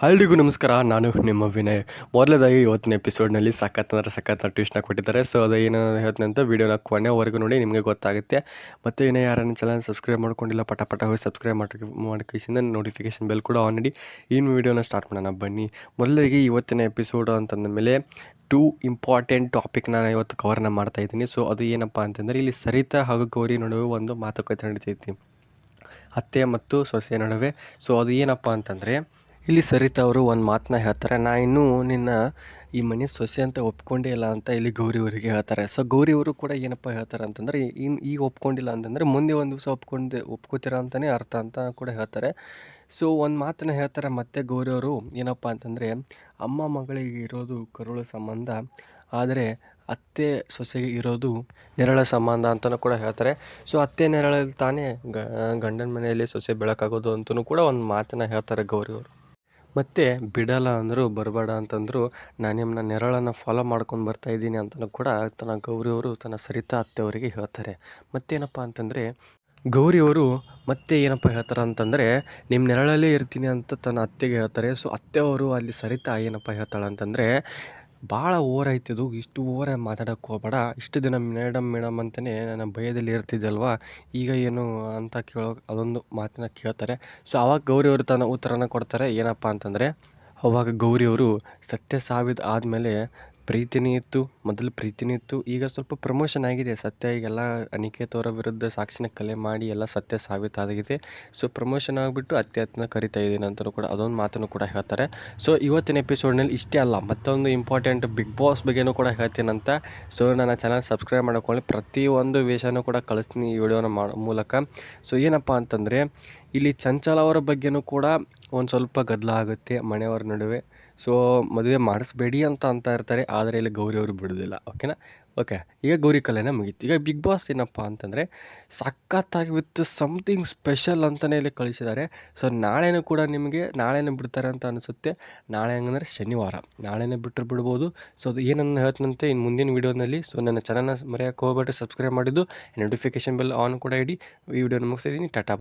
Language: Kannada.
ಎಲ್ರಿಗೂ ನಮಸ್ಕಾರ. ನಾನು ನಿಮ್ಮ ವಿನಯ್. ಮೊದಲದಾಗಿ ಇವತ್ತಿನ ಎಪಿಸೋಡ್ನಲ್ಲಿ ಸಖತ್ ಟ್ವಿಸ್ಟ್ನ ಕೊಟ್ಟಿದ್ದಾರೆ. ಸೊ ಅದು ಏನು ಹೇಳ್ತೀನಿ ಅಂತ ವೀಡಿಯೋನ ಕೊನೆವರೆಗೂ ನೋಡಿ, ನಿಮಗೆ ಗೊತ್ತಾಗುತ್ತೆ. ಮತ್ತು ಇನ್ನೂ ಯಾರನ್ನ ಚಾನಲ್ ಸಬ್ಸ್ಕ್ರೈಬ್ ಮಾಡ್ಕೊಂಡಿಲ್ಲ, ಪಟ ಹೋಗಿ ಸಬ್ಸ್ಕ್ರೈಬ್ ಮಾಡ್ಕಿಸಿಂದ ನೋಟಿಫಿಕೇಶನ್ ಬೆಲ್ ಕೂಡ ಆನ್ ಮಾಡಿ ಇನ್ನು ವೀಡಿಯೋನ ಸ್ಟಾರ್ಟ್ ಮಾಡೋಣ ಬನ್ನಿ. ಮೊದಲಿಗೆ ಇವತ್ತಿನ ಎಪಿಸೋಡು ಅಂತಂದ ಮೇಲೆ 2 ಇಂಪಾರ್ಟೆಂಟ್ ಟಾಪಿಕ್ ನಾನು ಇವತ್ತು ಕವರ್ನ ಮಾಡ್ತಾಯಿದ್ದೀನಿ. ಸೊ ಅದು ಏನಪ್ಪ ಅಂತಂದರೆ, ಇಲ್ಲಿ ಸರಿತಾ ಹಾಗೂ ಗೌರಿ ನಡುವೆ ಒಂದು ಮಾತುಕತೆ ನಡೀತೈತಿ, ಅತ್ತೆ ಮತ್ತು ಸೊಸೆ ನಡುವೆ. ಸೊ ಅದು ಏನಪ್ಪ ಅಂತಂದರೆ, ಇಲ್ಲಿ ಸರಿತಾ ಅವರು ಒಂದು ಮಾತನ್ನ ಹೇಳ್ತಾರೆ, ನಾ ಇನ್ನೂ ನಿನ್ನ ಈ ಮನೆ ಸೊಸೆ ಅಂತ ಒಪ್ಕೊಂಡೇ ಇಲ್ಲ ಅಂತ ಇಲ್ಲಿ ಗೌರಿ ಅವರಿಗೆ ಹೇಳ್ತಾರೆ. ಸೊ ಗೌರಿ ಅವರು ಕೂಡ ಏನಪ್ಪ ಹೇಳ್ತಾರೆ ಅಂತಂದರೆ, ಈಗ ಒಪ್ಕೊಂಡಿಲ್ಲ ಅಂತಂದರೆ ಮುಂದೆ ಒಂದು ದಿವಸ ಒಪ್ಕೋತೀರ ಅಂತಲೇ ಅರ್ಥ ಅಂತ ಕೂಡ ಹೇಳ್ತಾರೆ. ಸೊ ಒಂದು ಮಾತನ್ನ ಹೇಳ್ತಾರೆ ಮತ್ತೆ ಗೌರಿ ಅವರು, ಏನಪ್ಪ ಅಂತಂದರೆ, ಅಮ್ಮ ಮಗಳಿಗೆ ಇರೋದು ಕರುಳು ಸಂಬಂಧ, ಆದರೆ ಅತ್ತೆ ಸೊಸೆಗೆ ಇರೋದು ನೆರಳ ಸಂಬಂಧ ಅಂತಲೂ ಕೂಡ ಹೇಳ್ತಾರೆ. ಸೊ ಅತ್ತೆ ನೆರಳಲ್ಲಿ ತಾನೇ ಗಂಡನ ಮನೆಯಲ್ಲಿ ಸೊಸೆ ಬೆಳಕಾಗೋದು ಅಂತಲೂ ಕೂಡ ಒಂದು ಮಾತನ್ನ ಹೇಳ್ತಾರೆ ಗೌರಿ ಅವರು. ಮತ್ತು ಬಿಡಲ್ಲ ಅಂದರು ಬರಬೇಡ ಅಂತಂದರು, ನಾನು ನಿಮ್ಮನ್ನ ನೆರಳನ್ನು ಫಾಲೋ ಮಾಡ್ಕೊಂಡು ಬರ್ತಾಯಿದ್ದೀನಿ ಅಂತಲೂ ಕೂಡ ತನ್ನ ಗೌರಿಯವರು ತನ್ನ ಸರಿತಾ ಅತ್ತೆಯವರಿಗೆ ಹೇಳ್ತಾರೆ. ಮತ್ತೇನಪ್ಪ ಅಂತಂದರೆ, ಗೌರಿಯವರು ಮತ್ತೆ ಏನಪ್ಪ ಹೇಳ್ತಾರೆ ಅಂತಂದರೆ, ನಿಮ್ಮ ನೆರಳಲ್ಲೇ ಇರ್ತೀನಿ ಅಂತ ತನ್ನ ಅತ್ತೆಗೆ ಹೇಳ್ತಾರೆ. ಸೊ ಅತ್ತೆಯವರು ಅಲ್ಲಿ ಸರಿತಾ ಏನಪ್ಪ ಹೇಳ್ತಾಳೆ ಅಂತಂದರೆ, ಭಾಳ ಓವರ್ ಆಯ್ತಿದು, ಇಷ್ಟು ಓವರಾಗಿ ಮಾತಾಡೋಕ್ಕೆ ಹೋಗಬೇಡ, ಇಷ್ಟು ದಿನ ಮೇಡಮ್ ಅಂತಲೇ ನನ್ನ ಭಯದಲ್ಲಿ ಇರ್ತಿದ್ದಲ್ವ, ಈಗ ಏನು ಅಂತ ಅದೊಂದು ಮಾತನ್ನ ಕೇಳ್ತಾರೆ. ಸೊ ಆವಾಗ ಗೌರಿಯವರು ತನ್ನ ಉತ್ತರನ ಕೊಡ್ತಾರೆ. ಏನಪ್ಪ ಅಂತಂದರೆ, ಅವಾಗ ಗೌರಿಯವರು ಸತ್ಯ ಸಾವಿದ ಆದಮೇಲೆ ಮೊದಲು ಪ್ರೀತಿನೂ ಇತ್ತು, ಈಗ ಸ್ವಲ್ಪ ಪ್ರಮೋಷನ್ ಆಗಿದೆ. ಸತ್ಯ ಈಗೆಲ್ಲ ಅನಿಕೇತ್ ಅವರ ವಿರುದ್ಧ ಸಾಕ್ಷಿನ ಕಲೆ ಮಾಡಿ ಎಲ್ಲ ಸತ್ಯ ಸಾಬೀತಾಗಿದೆ. ಸೊ ಪ್ರಮೋಷನ್ ಆಗಿಬಿಟ್ಟು ಅತ್ತೆನ ಕರಿತಾ ಇದ್ದೀನಿ ಅಂತಲೂ ಕೂಡ ಅದೊಂದು ಮಾತನ್ನು ಕೂಡ ಹೇಳ್ತಾರೆ. ಸೊ ಇವತ್ತಿನ ಎಪಿಸೋಡ್ನಲ್ಲಿ ಇಷ್ಟೇ ಅಲ್ಲ, ಮತ್ತೊಂದು ಇಂಪಾರ್ಟೆಂಟ್ ಬಿಗ್ ಬಾಸ್ ಬಗ್ಗೆನೂ ಕೂಡ ಹೇಳ್ತೀನಂತ. ಸೊ ನನ್ನ ಚಾನಲ್ ಸಬ್ಸ್ಕ್ರೈಬ್ ಮಾಡ್ಕೊಳ್ಳಿ, ಪ್ರತಿಯೊಂದು ವಿಷಯನೂ ಕೂಡ ಕಳಿಸ್ತೀನಿ ಈ ವಿಡಿಯೋನ ಮೂಲಕ. ಸೊ ಏನಪ್ಪ ಅಂತಂದರೆ, ಇಲ್ಲಿ ಚಂಚಲ್ ಅವರ ಬಗ್ಗೆನೂ ಕೂಡ ಒಂದು ಸ್ವಲ್ಪ ಗದ್ದಲ ಆಗುತ್ತೆ ಮನೆಯವರ ನಡುವೆ. ಸೊ ಮದುವೆ ಮಾಡಿಸ್ಬೇಡಿ ಅಂತ ಇರ್ತಾರೆ, ಆದರೆ ಇಲ್ಲಿ ಗೌರಿ ಅವರು ಬಿಡೋದಿಲ್ಲ. ಓಕೆ, ಈಗ ಗೌರಿ ಕಲೆನ ಮುಗೀತು. ಈಗ ಬಿಗ್ ಬಾಸ್ ಏನಪ್ಪ ಅಂತಂದರೆ, ಸಖತ್ತಾಗಿ ವಿತ್ ಸಮಥಿಂಗ್ ಸ್ಪೆಷಲ್ ಅಂತಲೇ ಇಲ್ಲಿ ಕಳಿಸಿದ್ದಾರೆ. ಸೊ ನಾಳೆನೂ ಕೂಡ ನಾಳೆನೇ ಬಿಡ್ತಾರೆ ಅಂತ ಅನಿಸುತ್ತೆ. ನಾಳೆ ಹೆಂಗಂದರೆ ಶನಿವಾರ, ನಾಳೆನೇ ಬಿಡ್ಬೋದು. ಸೊ ಅದು ಏನನ್ನು ಹೇಳ್ತೀನಂತೆ ಇನ್ನು ಮುಂದಿನ ವೀಡಿಯೋನಲ್ಲಿ. ಸೊ ನನ್ನ ಚಾನಲ್ನ ಮರೆಯೋಕ್ಕೆ ಹೋಗ್ಬೇಡಿ, ಸಬ್ಸ್ಕ್ರೈಬ್ ಮಾಡಿದ್ದು, ನೋಟಿಫಿಕೇಶನ್ ಬೆಲ್ ಆನ್ ಕೂಡ ಇಡಿ. ಈ ವಿಡಿಯೋನ ಮುಗಿಸಿದ್ದೀನಿ. ಟಾಟಾ.